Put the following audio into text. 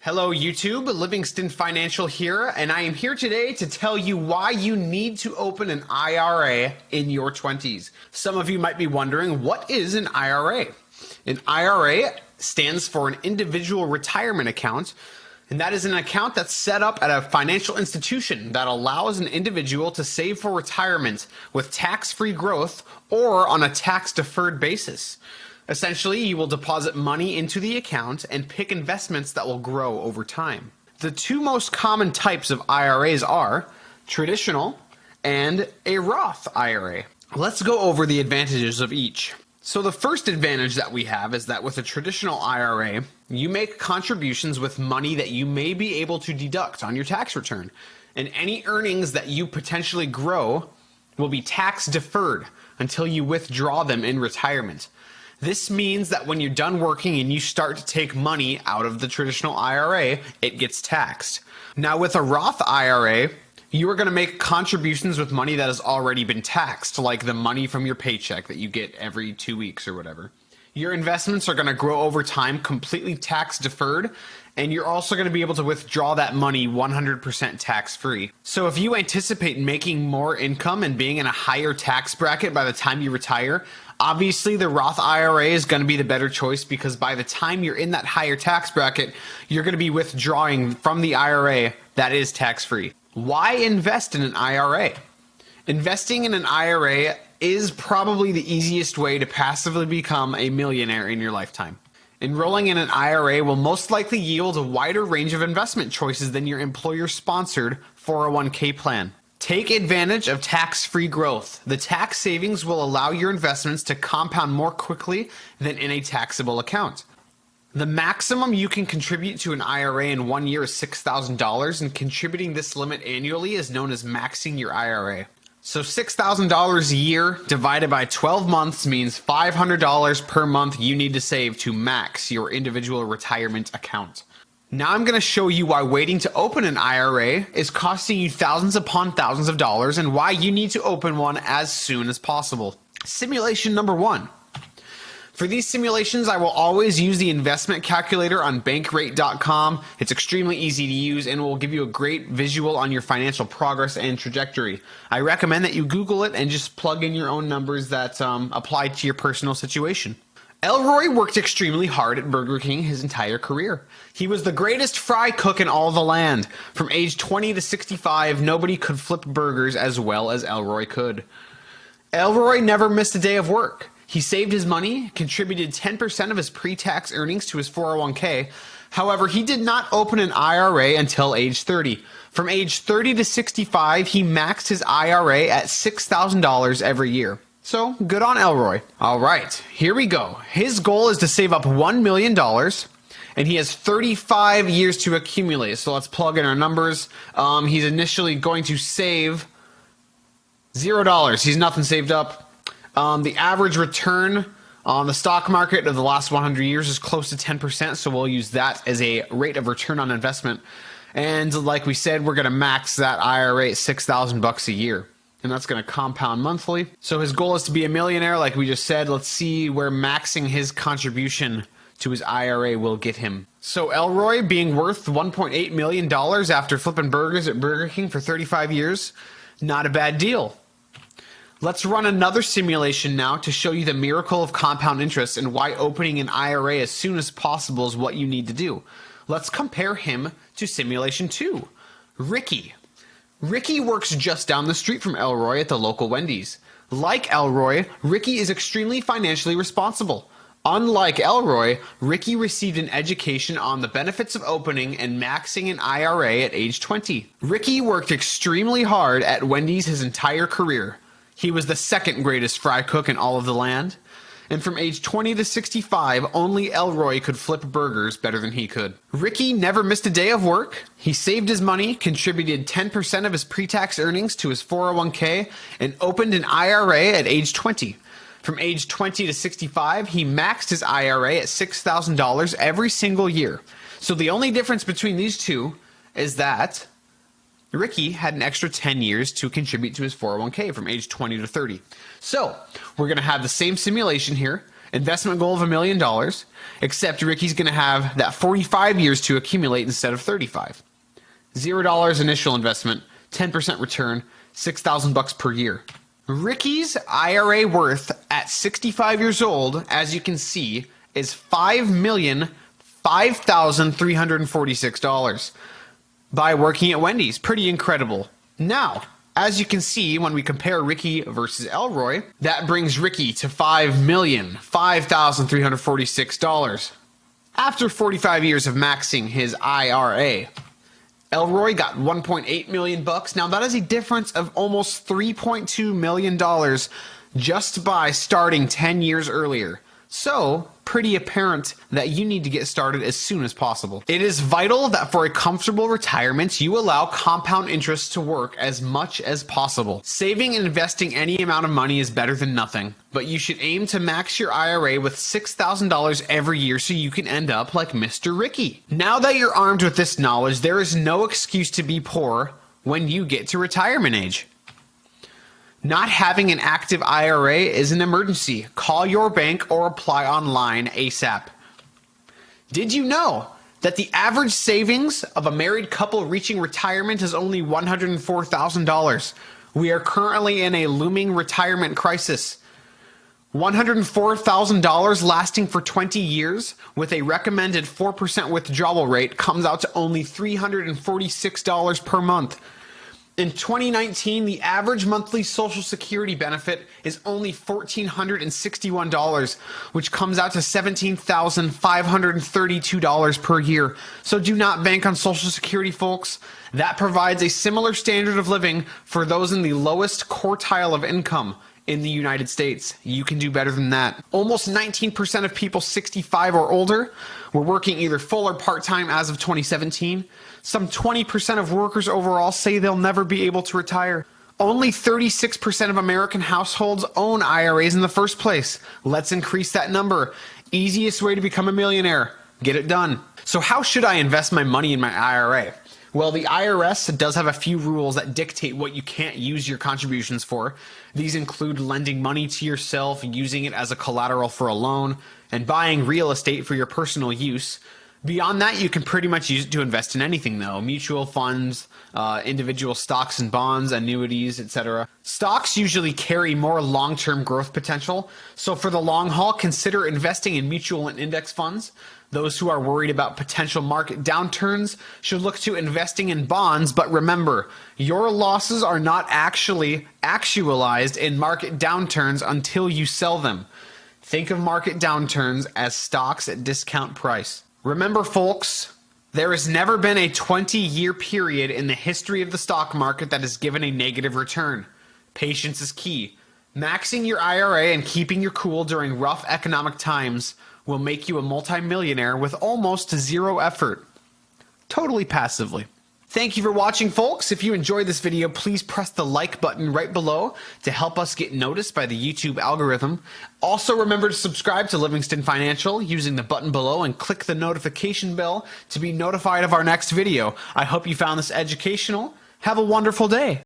Hello YouTube, Livingston Financial here, and I am here today to tell you why you need to open an IRA in your 20s. Some of you might be wondering, what is an IRA? An IRA stands for an individual retirement account, and that is an account that's set up at a financial institution that allows an individual to save for retirement with tax-free growth or on a tax-deferred basis. Essentially, you will deposit money into the account and pick investments that will grow over time. The two most common types of IRAs are traditional and a Roth IRA. Let's go over the advantages of each. So the first advantage that we have is that with a traditional IRA, you make contributions with money that you may be able to deduct on your tax return. And any earnings that you potentially grow will be tax deferred until you withdraw them in retirement. This means that when you're done working and you start to take money out of the traditional IRA, it gets taxed. Now with a Roth IRA, you are going to make contributions with money that has already been taxed, like the money from your paycheck that you get every 2 weeks or whatever. Your investments are going to grow over time completely tax deferred, and you're also going to be able to withdraw that money 100% tax free. So if you anticipate making more income and being in a higher tax bracket by the time you retire, obviously the Roth IRA is going to be the better choice, because by the time you're in that higher tax bracket, you're going to be withdrawing from the IRA that is tax free. Why invest in an IRA? Investing in an IRA is probably the easiest way to passively become a millionaire in your lifetime. Enrolling in an IRA will most likely yield a wider range of investment choices than your employer-sponsored 401k plan. Take advantage of tax-free growth. The tax savings will allow your investments to compound more quickly than in a taxable account. The maximum you can contribute to an IRA in 1 year is $6,000, and contributing this limit annually is known as maxing your IRA. So $6,000 a year divided by 12 months means $500 per month you need to save to max your individual retirement account. Now I'm going to show you why waiting to open an IRA is costing you thousands upon thousands of dollars, and why you need to open one as soon as possible. Simulation number 1. For these simulations, I will always use the investment calculator on bankrate.com. It's extremely easy to use and will give you a great visual on your financial progress and trajectory. I recommend that you Google it and just plug in your own numbers that apply to your personal situation. Elroy worked extremely hard at Burger King his entire career. He was the greatest fry cook in all the land. From age 20 to 65, nobody could flip burgers as well as Elroy could. Elroy never missed a day of work. He saved his money, contributed 10% of his pre-tax earnings to his 401k. However, he did not open an IRA until age 30. From age 30 to 65, he maxed his IRA at $6,000 every year. So, good on Elroy. All right, here we go. His goal is to save up $1 million, and he has 35 years to accumulate. So let's plug in our numbers. He's initially going to save $0. He's nothing saved up. The average return on the stock market of the last 100 years is close to 10%, so we'll use that as a rate of return on investment. And like we said, we're going to max that IRA at $6,000 a year, and that's going to compound monthly. So his goal is to be a millionaire, like we just said. Let's see where maxing his contribution to his IRA will get him. So Elroy, being worth $1.8 million after flipping burgers at Burger King for 35 years, not a bad deal. Let's run another simulation now to show you the miracle of compound interest and why opening an IRA as soon as possible is what you need to do. Let's compare him to simulation 2. Ricky. Ricky works just down the street from Elroy at the local Wendy's. Like Elroy, Ricky is extremely financially responsible. Unlike Elroy, Ricky received an education on the benefits of opening and maxing an IRA at age 20. Ricky worked extremely hard at Wendy's his entire career. He was the second greatest fry cook in all of the land. And from age 20 to 65, only Elroy could flip burgers better than he could. Ricky never missed a day of work. He saved his money, contributed 10% of his pre-tax earnings to his 401k, and opened an IRA at age 20. From age 20 to 65, he maxed his IRA at $6,000 every single year. So the only difference between these two is that Ricky had an extra 10 years to contribute to his 401k from age 20 to 30. So we're going to have the same simulation here, Investment goal of $1 million, except Ricky's going to have that 45 years to accumulate instead of 35. $0 initial investment, 10% return, $6,000 per year. Ricky's IRA worth at 65 years old, as you can see, is $5,005,346 by working at Wendy's. Pretty incredible. Now, as you can see, when we compare Ricky versus Elroy, that brings Ricky to $5,005,346 after 45 years of maxing his IRA. Elroy got $1.8 million. Now that is a difference of almost $3.2 million just by starting 10 years earlier. So, pretty apparent that you need to get started as soon as possible. It is vital that for a comfortable retirement, you allow compound interest to work as much as possible. Saving and investing any amount of money is better than nothing, but you should aim to max your IRA with $6,000 every year so you can end up like Mr. Ricky. Now that you're armed with this knowledge, there is no excuse to be poor when you get to retirement age. Not having an active IRA is an emergency. Call your bank or apply online ASAP. Did you know that the average savings of a married couple reaching retirement is only $104,000? We are currently in a looming retirement crisis. $104,000 lasting for 20 years with a recommended 4% withdrawal rate comes out to only $346 per month. In 2019, the average monthly Social Security benefit is only $1,461, which comes out to $17,532 per year. So do not bank on Social Security, folks. That provides a similar standard of living for those in the lowest quartile of income in the United States. You can do better than that. Almost 19% of people 65 or older were working either full or part-time as of 2017. Some 20% of workers overall say they'll never be able to retire. Only 36% of American households own IRAs in the first place. Let's increase that number. Easiest way to become a millionaire. Get it done. So how should I invest my money in my IRA? Well, the IRS does have a few rules that dictate what you can't use your contributions for. These include lending money to yourself, using it as a collateral for a loan, and buying real estate for your personal use. Beyond that, you can pretty much use it to invest in anything though. Mutual funds, individual stocks and bonds, annuities, etc. Stocks usually carry more long-term growth potential. So for the long haul, consider investing in mutual and index funds. Those who are worried about potential market downturns should look to investing in bonds, but remember, your losses are not actually actualized in market downturns until you sell them. Think of market downturns as stocks at discount price. Remember, folks, there has never been a 20-year period in the history of the stock market that has given a negative return. Patience is key. Maxing your IRA and keeping your cool during rough economic times will make you a multimillionaire with almost zero effort. Totally passively. Thank you for watching, folks. If you enjoyed this video, please press the like button right below to help us get noticed by the YouTube algorithm. Also, remember to subscribe to Livingston Financial using the button below and click the notification bell to be notified of our next video. I hope you found this educational. Have a wonderful day.